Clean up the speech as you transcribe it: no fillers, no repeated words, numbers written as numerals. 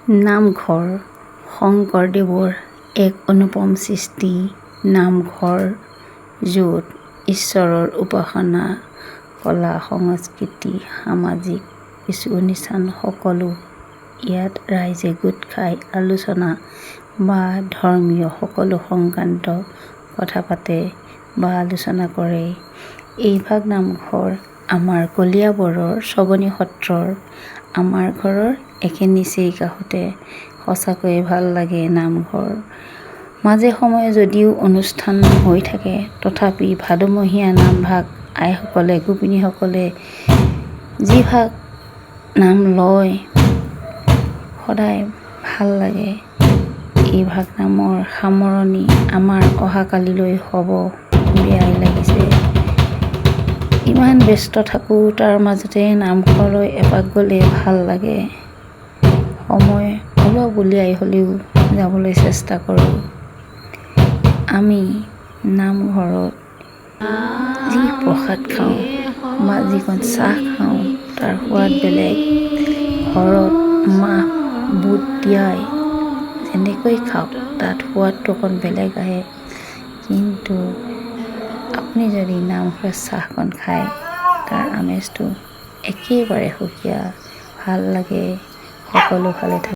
নামঘৰ শংকৰদেৱৰ এক অনুপম সৃষ্টি। নামঘৰ য'ত ঈশ্বৰৰ উপাসনা, কলা সংস্কৃতি, সামাজিক কিছু অনুষ্ঠান সকলো ইয়াত ৰাইজে গোট খাই আলোচনা বা ধৰ্মীয় সকলো সংক্ৰান্ত কথা পাতে বা আলোচনা কৰে। এইভাগ নামঘৰ আমাৰ কলিয়াবৰৰ ছবনী সত্ৰৰ আমাৰ ঘৰৰ একে নিচেই কাষতে। সঁচাকৈয়ে ভাল লাগে নামঘৰ। মাজে সময়ে যদিও অনুষ্ঠান হৈ থাকে তথাপি ভাদমহীয়া নামভাগ আইসকলে গোপিনীসকলে যিভাগ নাম লয় সদায় ভাল লাগে। এইভাগ নামৰ সামৰণি আমাৰ অহাকালিলৈ হ'ব বেয়াই লাগিছে। ইমান ব্যস্ত থাকোঁ তাৰ মাজতে নামঘৰলৈ এপাক গ'লে ভাল লাগে। সময় অলপ উলিয়াই হ'লেও যাবলৈ চেষ্টা কৰোঁ। আমি নামঘৰত যি প্ৰসাদ খাওঁ বা যিকণ চাহ খাওঁ তাৰ সোৱাদ বেলেগ। ঘৰত মাহ বুট তিয়াই যেনেকৈ খাওঁ তাত সোৱাদটো অকণ বেলেগ আহে। কিন্তু আপুনি যদি নামঘৰত চাহকণ খায় তাৰ আমেজটো একেবাৰে সুকীয়া। ভাল লাগে। সকলো ভালে থাকে।